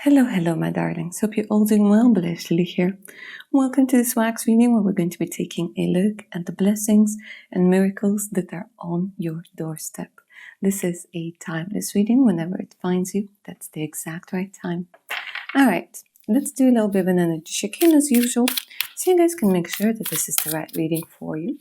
Hello, my darlings. Hope you're all doing well. Blush Lily here. Welcome to this wax reading where we're going to be taking a look at the blessings and miracles that are on your doorstep. This is a timeless reading. Whenever it finds you, that's the exact right time. All right, let's do a little bit of an energy check-in as usual, so you guys can make sure that this is the right reading for you.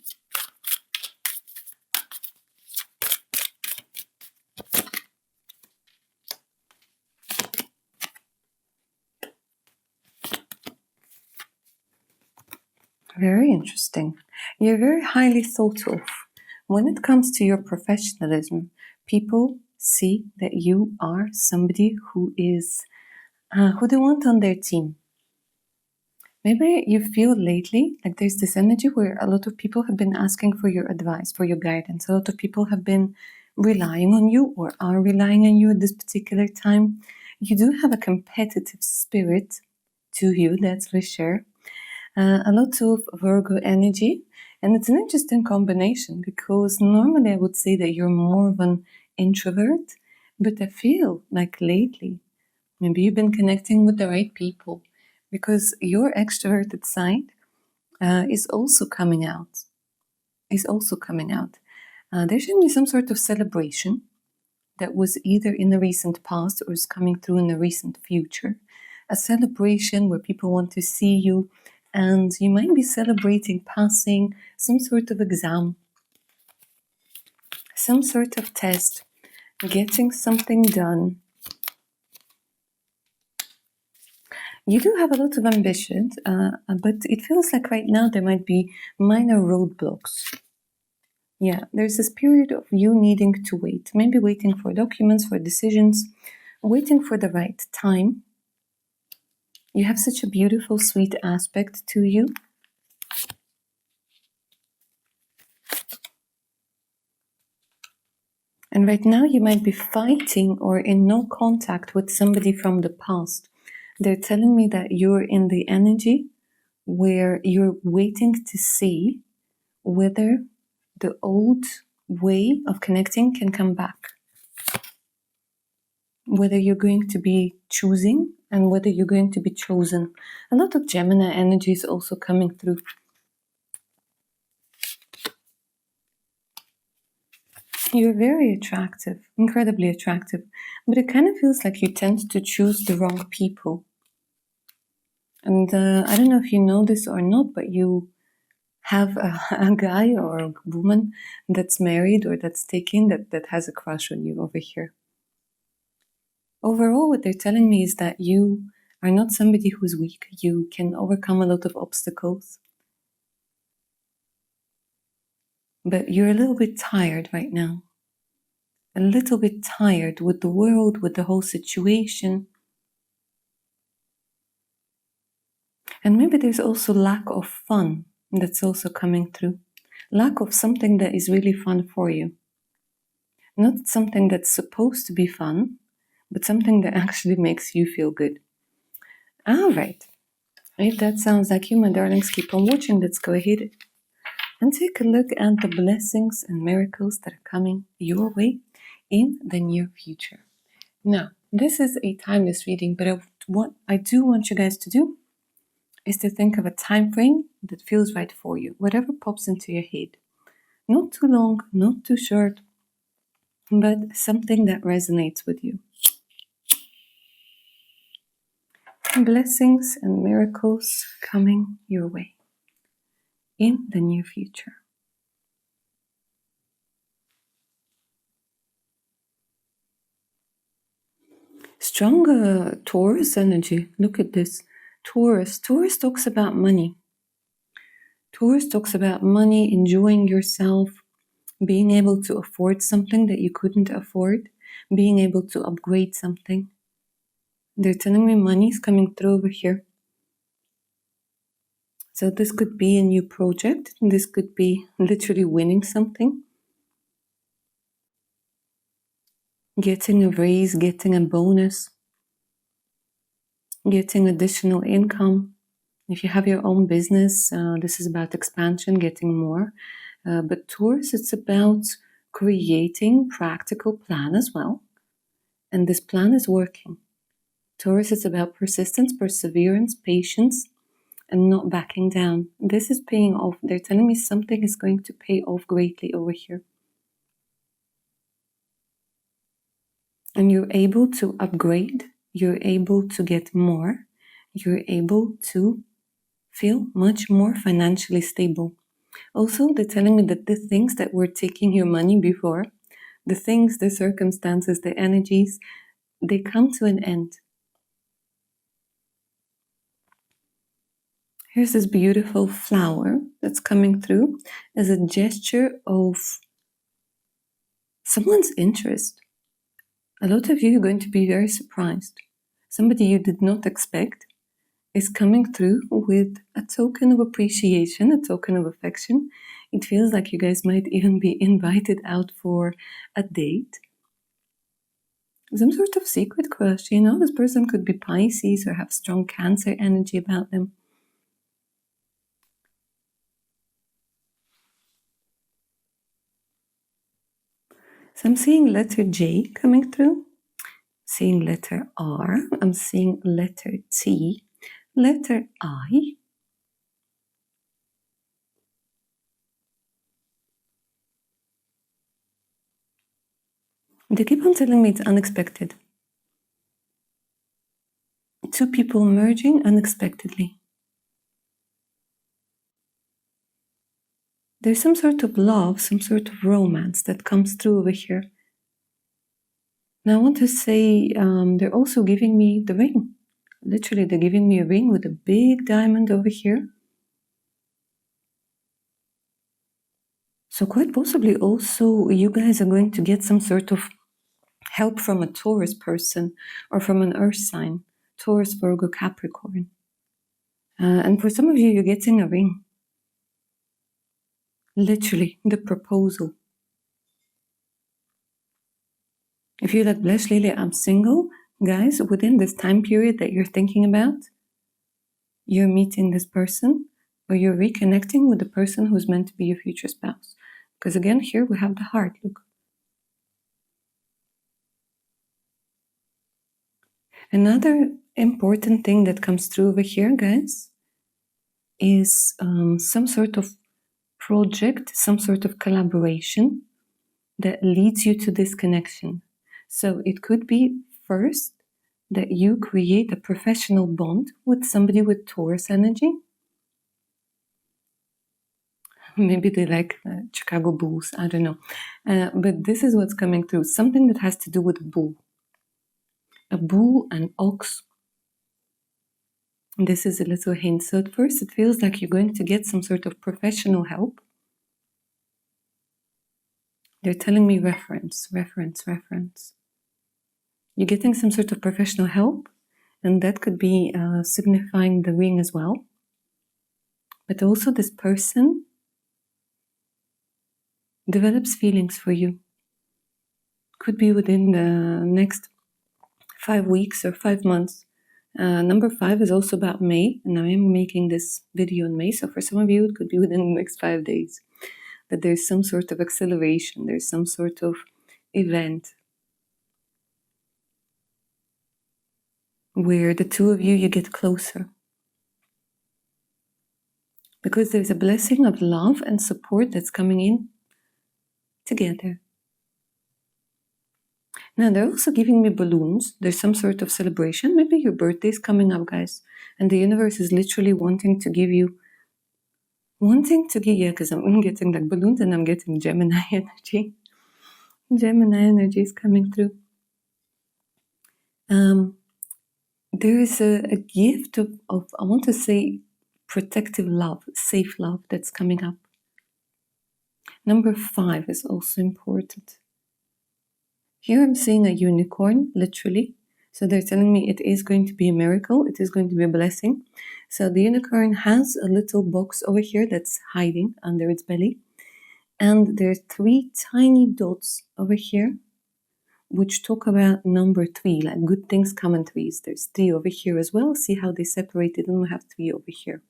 Very interesting. You're very highly thought of. When it comes to your professionalism, people see that you are somebody who is who they want on their team. Maybe you feel lately like there's this energy where a lot of people have been asking for your advice, for your guidance. A lot of people have been relying on you or are relying on you at this particular time. You do have a competitive spirit to you, that's for sure. A lot of Virgo energy, and it's an interesting combination because normally I would say that you're more of an introvert, but I feel like lately maybe you've been connecting with the right people because your extroverted side is also coming out. There should be some sort of celebration that was either in the recent past or is coming through in the recent future. A celebration where people want to see you, and you might be celebrating passing some sort of exam, some sort of test, getting something done. You do have a lot of ambition, but it feels like right now there might be minor roadblocks. Yeah, there's this period of you needing to wait, maybe waiting for documents, for decisions, waiting for the right time. You have such a beautiful, sweet aspect to you. And right now you might be fighting or in no contact with somebody from the past. They're telling me that you're in the energy where you're waiting to see whether the old way of connecting can come back. Whether you're going to be choosing and whether you're going to be chosen. A lot of Gemini energy is also coming through. You're very attractive, incredibly attractive, but it kind of feels like you tend to choose the wrong people. And I don't know if you know this or not, but you have a guy or a woman that's married or that's taken that has a crush on you over here. Overall, what they're telling me is that you are not somebody who's weak. You can overcome a lot of obstacles. But you're a little bit tired right now. A little bit tired with the world, with the whole situation. And maybe there's also lack of fun that's also coming through. Lack of something that is really fun for you. Not something that's supposed to be fun, but something that actually makes you feel good. All right. If that sounds like you, my darlings, keep on watching. Let's go ahead and take a look at the blessings and miracles that are coming your way in the near future. Now, this is a timeless reading, but what I do want you guys to do is to think of a time frame that feels right for you, whatever pops into your head. Not too long, not too short, but something that resonates with you. Blessings and miracles coming your way in the near future. Strong Taurus energy. Look at this. Taurus talks about money. Taurus talks about money, enjoying yourself, being able to afford something that you couldn't afford, being able to upgrade something. They're telling me money is coming through over here. So this could be a new project. This could be literally winning something. Getting a raise, getting a bonus. Getting additional income. If you have your own business, this is about expansion, getting more. But Taurus, it's about creating practical plan as well. And this plan is working. Taurus is about persistence, perseverance, patience, and not backing down. This is paying off. They're telling me something is going to pay off greatly over here. And you're able to upgrade. You're able to get more. You're able to feel much more financially stable. Also, they're telling me that the things that were taking your money before, the things, the circumstances, the energies, they come to an end. Here's this beautiful flower that's coming through as a gesture of someone's interest. A lot of you are going to be very surprised. Somebody you did not expect is coming through with a token of appreciation, a token of affection. It feels like you guys might even be invited out for a date. Some sort of secret crush, this person could be Pisces or have strong Cancer energy about them. So I'm seeing letter J coming through, seeing letter R, I'm seeing letter T, letter I, they keep on telling me it's unexpected. Two people merging unexpectedly. There's some sort of love, some sort of romance that comes through over here. Now I want to say they're also giving me the ring. Literally, they're giving me a ring with a big diamond over here. So quite possibly also you guys are going to get some sort of help from a Taurus person or from an earth sign. Taurus, Virgo, Capricorn. And for some of you, you're getting a ring. Literally, the proposal. If you're like, Blush Lily, I'm single, guys, within this time period that you're thinking about, you're meeting this person or you're reconnecting with the person who's meant to be your future spouse. Because again, here we have the heart, look. Another important thing that comes through over here, guys, is some sort of project, some sort of collaboration that leads you to this connection. So it could be first that you create a professional bond with somebody with Taurus energy. Maybe they like Chicago Bulls, I don't know. But this is what's coming through. Something that has to do with bull. A bull, an ox. This is a little hint. So at first it feels like you're going to get some sort of professional help. They're telling me reference. You're getting some sort of professional help, and that could be signifying the ring as well. But also this person develops feelings for you. Could be within the next 5 weeks or 5 months. Number 5 is also about May, and I am making this video in May, so for some of you it could be within the next 5 days. That there's some sort of acceleration, there's some sort of event where the two of you get closer. Because there's a blessing of love and support that's coming in together. Now, they're also giving me balloons. There's some sort of celebration. Maybe your birthday's coming up, guys. And the universe is literally wanting to give, because I'm getting like balloons and I'm getting Gemini energy. Gemini energy is coming through. There is a gift of, I want to say, protective love, safe love that's coming up. Number 5 is also important. Here I'm seeing a unicorn, literally. So they're telling me it is going to be a miracle. It is going to be a blessing. So the unicorn has a little box over here that's hiding under its belly. And there are 3 tiny dots over here, which talk about number 3, like good things come in threes. There's 3 over here as well. See how they separated, and we have 3 over here.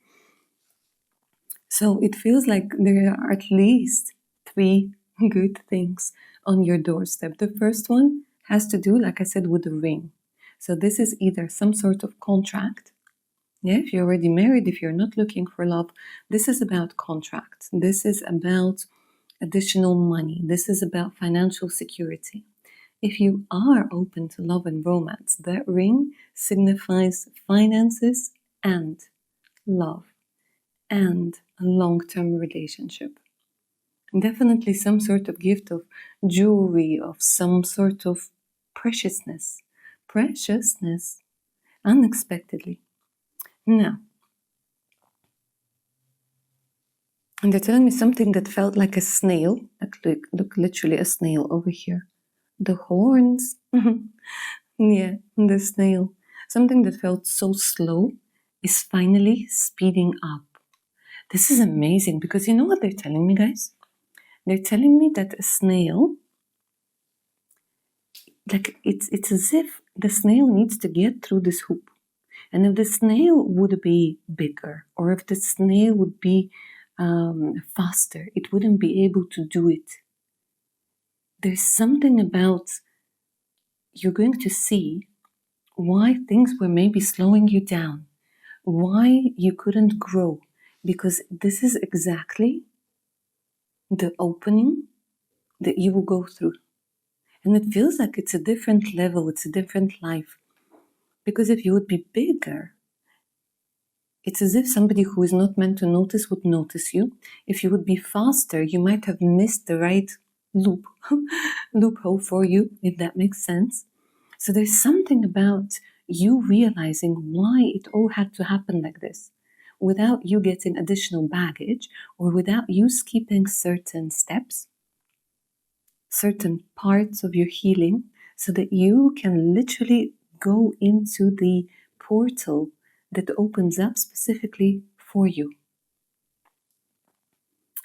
So it feels like there are at least 3 good things on your doorstep. The first one has to do, like I said, with the ring. So this is either some sort of contract. Yeah, if you're already married, if you're not looking for love, this is about contracts. This is about additional money. This is about financial security. If you are open to love and romance, that ring signifies finances and love and a long-term relationship. Definitely some sort of gift of jewelry, of some sort of preciousness. Preciousness, unexpectedly. Now, and they're telling me something that felt like a snail. Look, literally a snail over here. The horns. Yeah, the snail. Something that felt so slow is finally speeding up. This is amazing because you know what they're telling me, guys? They're telling me that a snail, like it's as if the snail needs to get through this hoop. And if the snail would be bigger, or if the snail would be faster, it wouldn't be able to do it. There's something about you're going to see why things were maybe slowing you down, why you couldn't grow, because this is exactly the opening that you will go through. And it feels like it's a different level, it's a different life. Because if you would be bigger, it's as if somebody who is not meant to notice would notice you. If you would be faster, you might have missed the right loophole for you, if that makes sense. So there's something about you realizing why it all had to happen like this, without you getting additional baggage or without you skipping certain steps, certain parts of your healing, so that you can literally go into the portal that opens up specifically for you.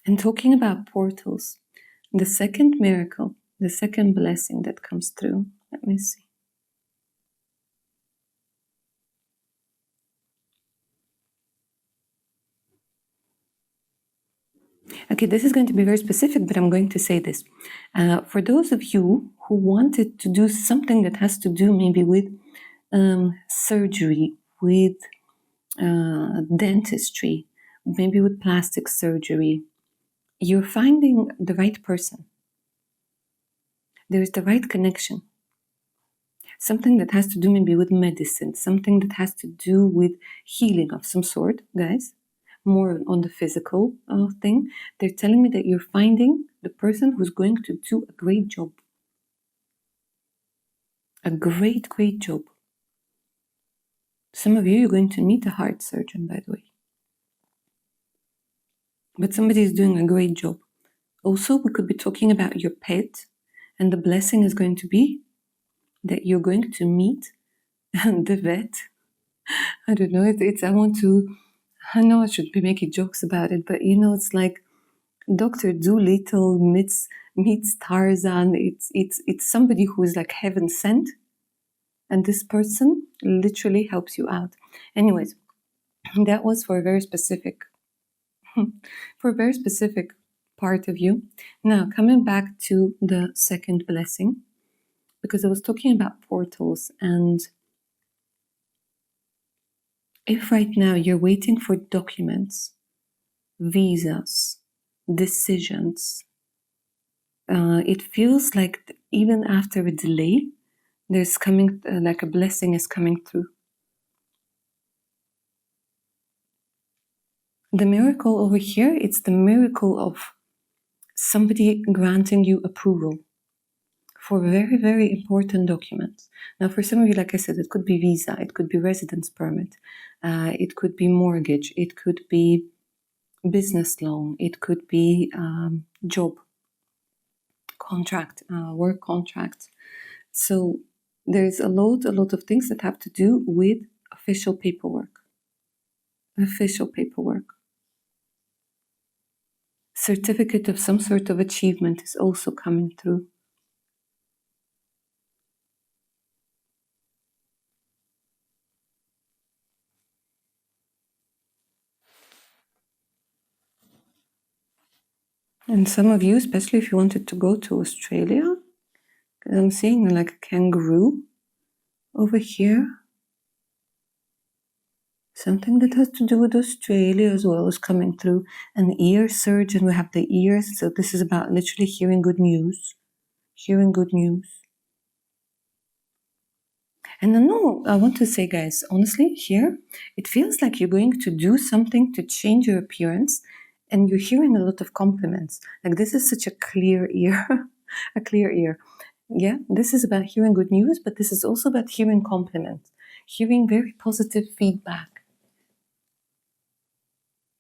And talking about portals, the second miracle, the second blessing that comes through, let me see. Okay, this is going to be very specific, but I'm going to say this. For those of you who wanted to do something that has to do maybe with surgery, with dentistry, maybe with plastic surgery, you're finding the right person. There is the right connection. Something that has to do maybe with medicine, something that has to do with healing of some sort, guys. More on the physical thing. They're telling me that you're finding the person who's going to do a great job. A great, great job. Some of you, you're going to meet a heart surgeon, by the way. But somebody is doing a great job. Also, we could be talking about your pet, and the blessing is going to be that you're going to meet the vet. I don't know, I know I should be making jokes about it, but it's like Dr. Dolittle meets Tarzan. It's somebody who is like heaven sent, and this person literally helps you out. Anyways, that was for a very specific part of you. Now, coming back to the second blessing, because I was talking about portals, and if right now you're waiting for documents, visas, decisions, it feels like even after a delay, there's coming, like a blessing is coming through. The miracle over here, it's the miracle of somebody granting you approval for very, very important documents. Now, for some of you, like I said, it could be visa, it could be residence permit, it could be mortgage, it could be business loan, it could be job contract, work contract. So there's a lot of things that have to do with official paperwork. Certificate of some sort of achievement is also coming through. And some of you, especially if you wanted to go to Australia, I'm seeing like a kangaroo over here. Something that has to do with Australia as well is coming through. An ear surge, and we have the ears. So this is about literally hearing good news. Hearing good news. And I want to say, guys, honestly, here, it feels like you're going to do something to change your appearance, and you're hearing a lot of compliments. Like, this is such a clear ear. A clear ear. Yeah, this is about hearing good news, but this is also about hearing compliments. Hearing very positive feedback.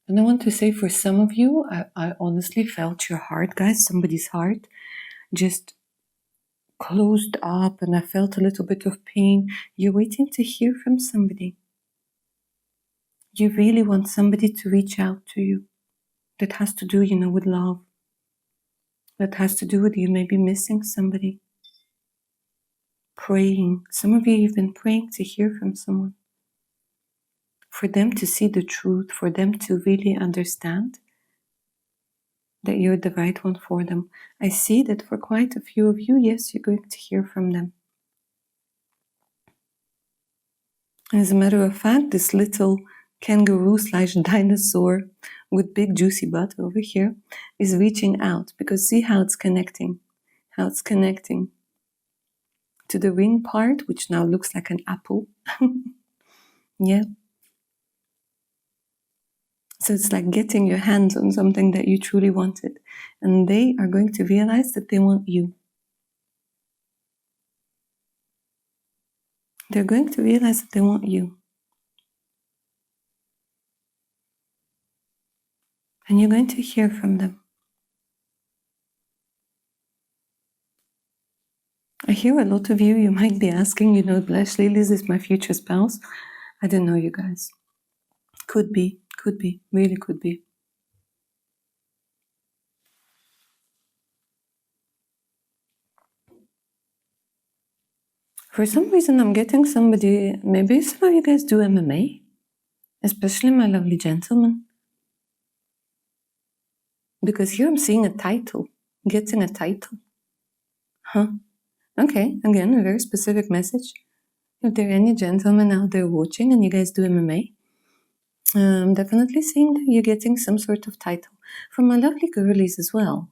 And I want to say, for some of you, I honestly felt your heart, guys, somebody's heart, just closed up, and I felt a little bit of pain. You're waiting to hear from somebody. You really want somebody to reach out to you. That has to do, with love. That has to do with you maybe missing somebody. Praying. Some of you've been praying to hear from someone. For them to see the truth, for them to really understand that you're the right one for them. I see that for quite a few of you, yes, you're going to hear from them. And as a matter of fact, this little kangaroo/dinosaur with big juicy butt over here is reaching out, because see how it's connecting. How it's connecting to the wing part, which now looks like an apple. Yeah. So it's like getting your hands on something that you truly wanted. And they are going to realize that they want you. They're going to realize that they want you. And you're going to hear from them. I hear a lot of you might be asking, Blush Lily, is this my future spouse? I don't know, you guys. Could be, really could be. For some reason, I'm getting somebody, maybe some of you guys do MMA, especially my lovely gentleman. Because here I'm seeing a title, getting a title. Huh? Okay, again, a very specific message. If there are any gentlemen out there watching and you guys do MMA, I'm definitely seeing that you're getting some sort of title. From my lovely girlies as well.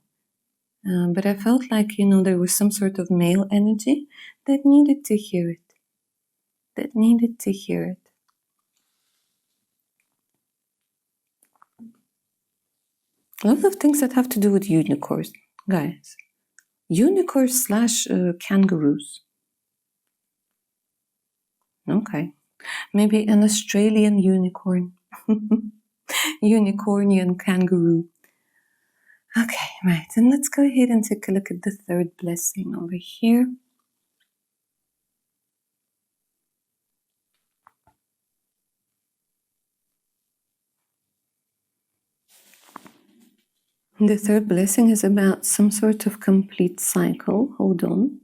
But I felt like, there was some sort of male energy that needed to hear it. A lot of things that have to do with unicorns, guys. Unicorns/kangaroos. Okay. Maybe an Australian unicorn. Unicornian kangaroo. Okay, right. And let's go ahead and take a look at the third blessing over here. The third blessing is about some sort of complete cycle. Hold on.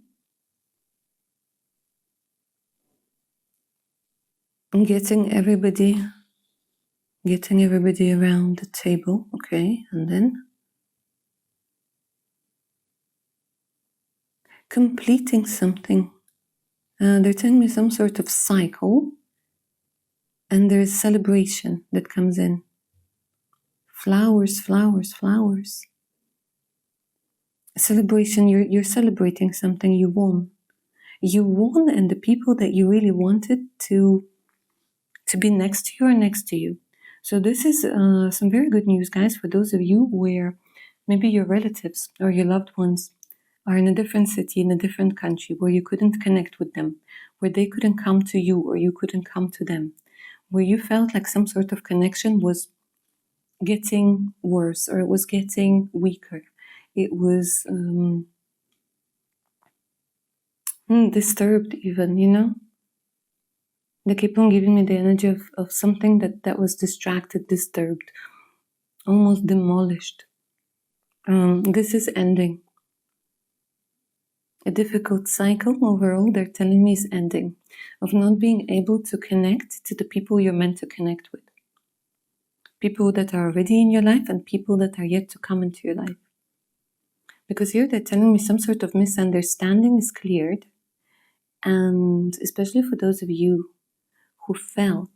Getting everybody around the table. Okay, and then completing something. They're telling me some sort of cycle, and there's celebration that comes in. Flowers. Celebration, you're celebrating something you won. You won, and the people that you really wanted to be next to you are next to you. So this is some very good news, guys, for those of you where maybe your relatives or your loved ones are in a different city, in a different country, where you couldn't connect with them, where they couldn't come to you or you couldn't come to them, where you felt like some sort of connection was getting worse or it was getting weaker. It was disturbed even, They keep on giving me the energy of something that was distracted, disturbed, almost demolished. This is ending. A difficult cycle overall, they're telling me, is ending, of not being able to connect to the people you're meant to connect with. People that are already in your life and people that are yet to come into your life. Because here they're telling me some sort of misunderstanding is cleared And especially for those of you who felt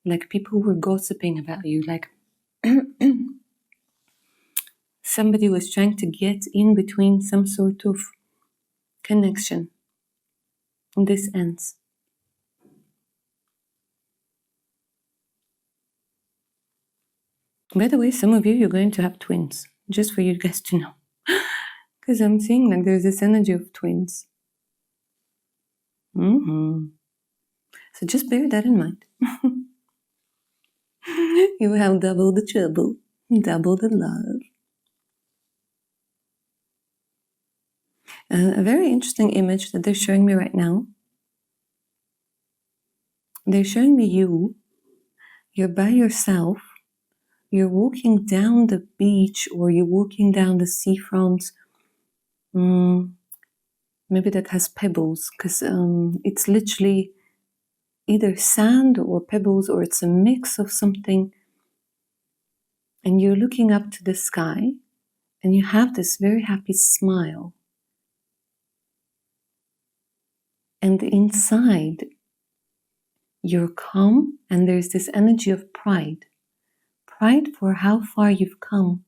like people were gossiping about you, like somebody was trying to get in between some sort of connection. And this ends. By the way, some of you, you're going to have twins, just for you guys to know. Because I'm seeing like there's this energy of twins. So just bear that in mind. You have double the trouble, double the love. A very interesting image that they're showing me right now. They're showing me you're by yourself, you're walking down the beach or you're walking down the seafront. Maybe that has pebbles, because it's literally either sand or pebbles, or it's a mix of something. And you're looking up to the sky and you have this very happy smile. And inside, you're calm and there's this energy of pride. Pride for how far you've come.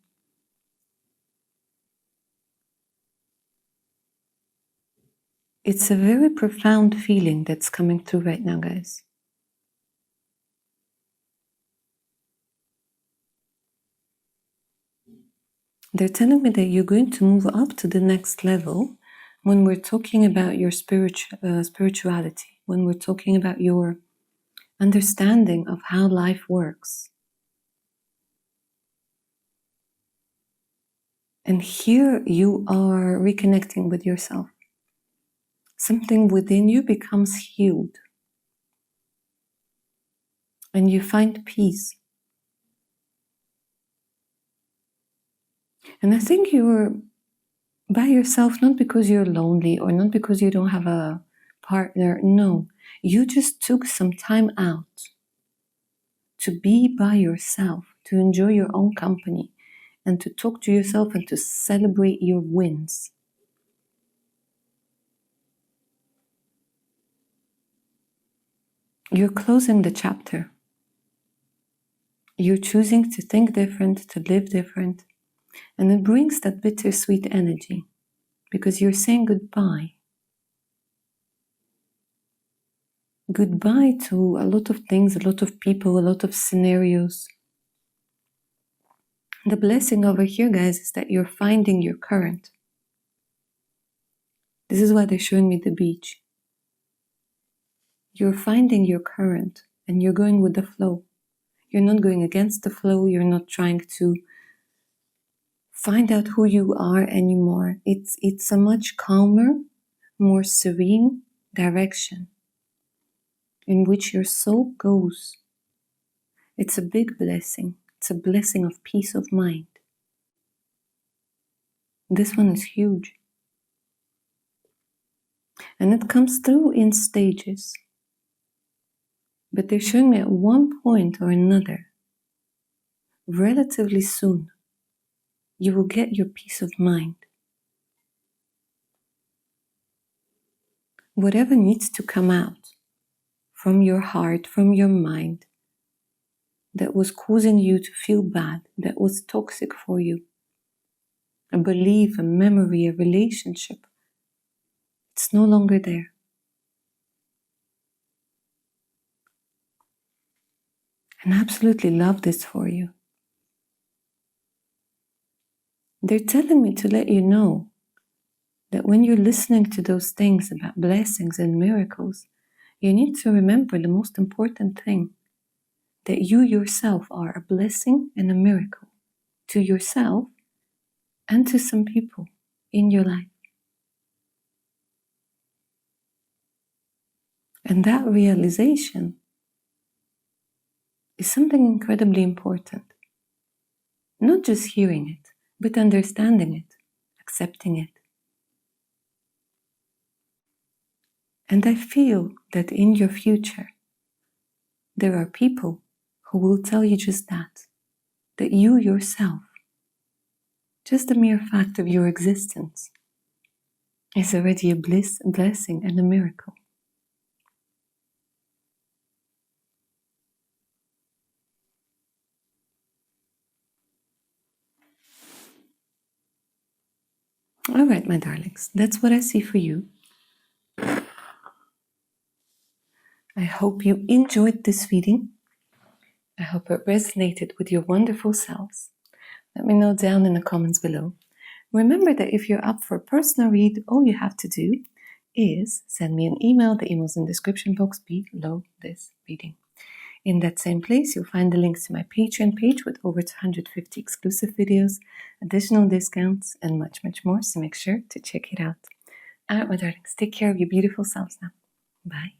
It's a very profound feeling that's coming through right now, guys. They're telling me that you're going to move up to the next level when we're talking about your spirituality, when we're talking about your understanding of how life works. And here you are reconnecting with yourself. Something within you becomes healed. And you find peace. And I think you're by yourself not because you're lonely or not because you don't have a partner. No, you just took some time out to be by yourself, to enjoy your own company, and to talk to yourself and to celebrate your wins. You're closing the chapter. You're choosing to think different, to live different. And it brings that bittersweet energy because you're saying goodbye. Goodbye to a lot of things, a lot of people, a lot of scenarios. The blessing over here, guys, is that you're finding your current. This is why they're showing me the beach. You're finding your current and you're going with the flow. You're not going against the flow. You're not trying to find out who you are anymore. It's a much calmer, more serene direction in which your soul goes. It's a big blessing. It's a blessing of peace of mind. This one is huge. And it comes through in stages. But they're showing me at one point or another, relatively soon, you will get your peace of mind. Whatever needs to come out from your heart, from your mind, that was causing you to feel bad, that was toxic for you, a belief, a memory, a relationship, it's no longer there. And I absolutely love this for you. They're telling me to let you know that when you're listening to those things about blessings and miracles, you need to remember the most important thing, that you yourself are a blessing and a miracle to yourself and to some people in your life. And that realization is something incredibly important. Not just hearing it, but understanding it, accepting it. And I feel that in your future, there are people who will tell you just that you yourself, just the mere fact of your existence, is already a bliss, a blessing, and a miracle. All right, my darlings, that's what I see for you. I hope you enjoyed this reading. I hope it resonated with your wonderful selves. Let me know down in the comments below. Remember that if you're up for a personal read, all you have to do is send me an email. The email's in the description box below this reading. In that same place, you'll find the links to my Patreon page with over 250 exclusive videos, additional discounts, and much, much more, so make sure to check it out. All right, my darlings, take care of your beautiful selves now. Bye.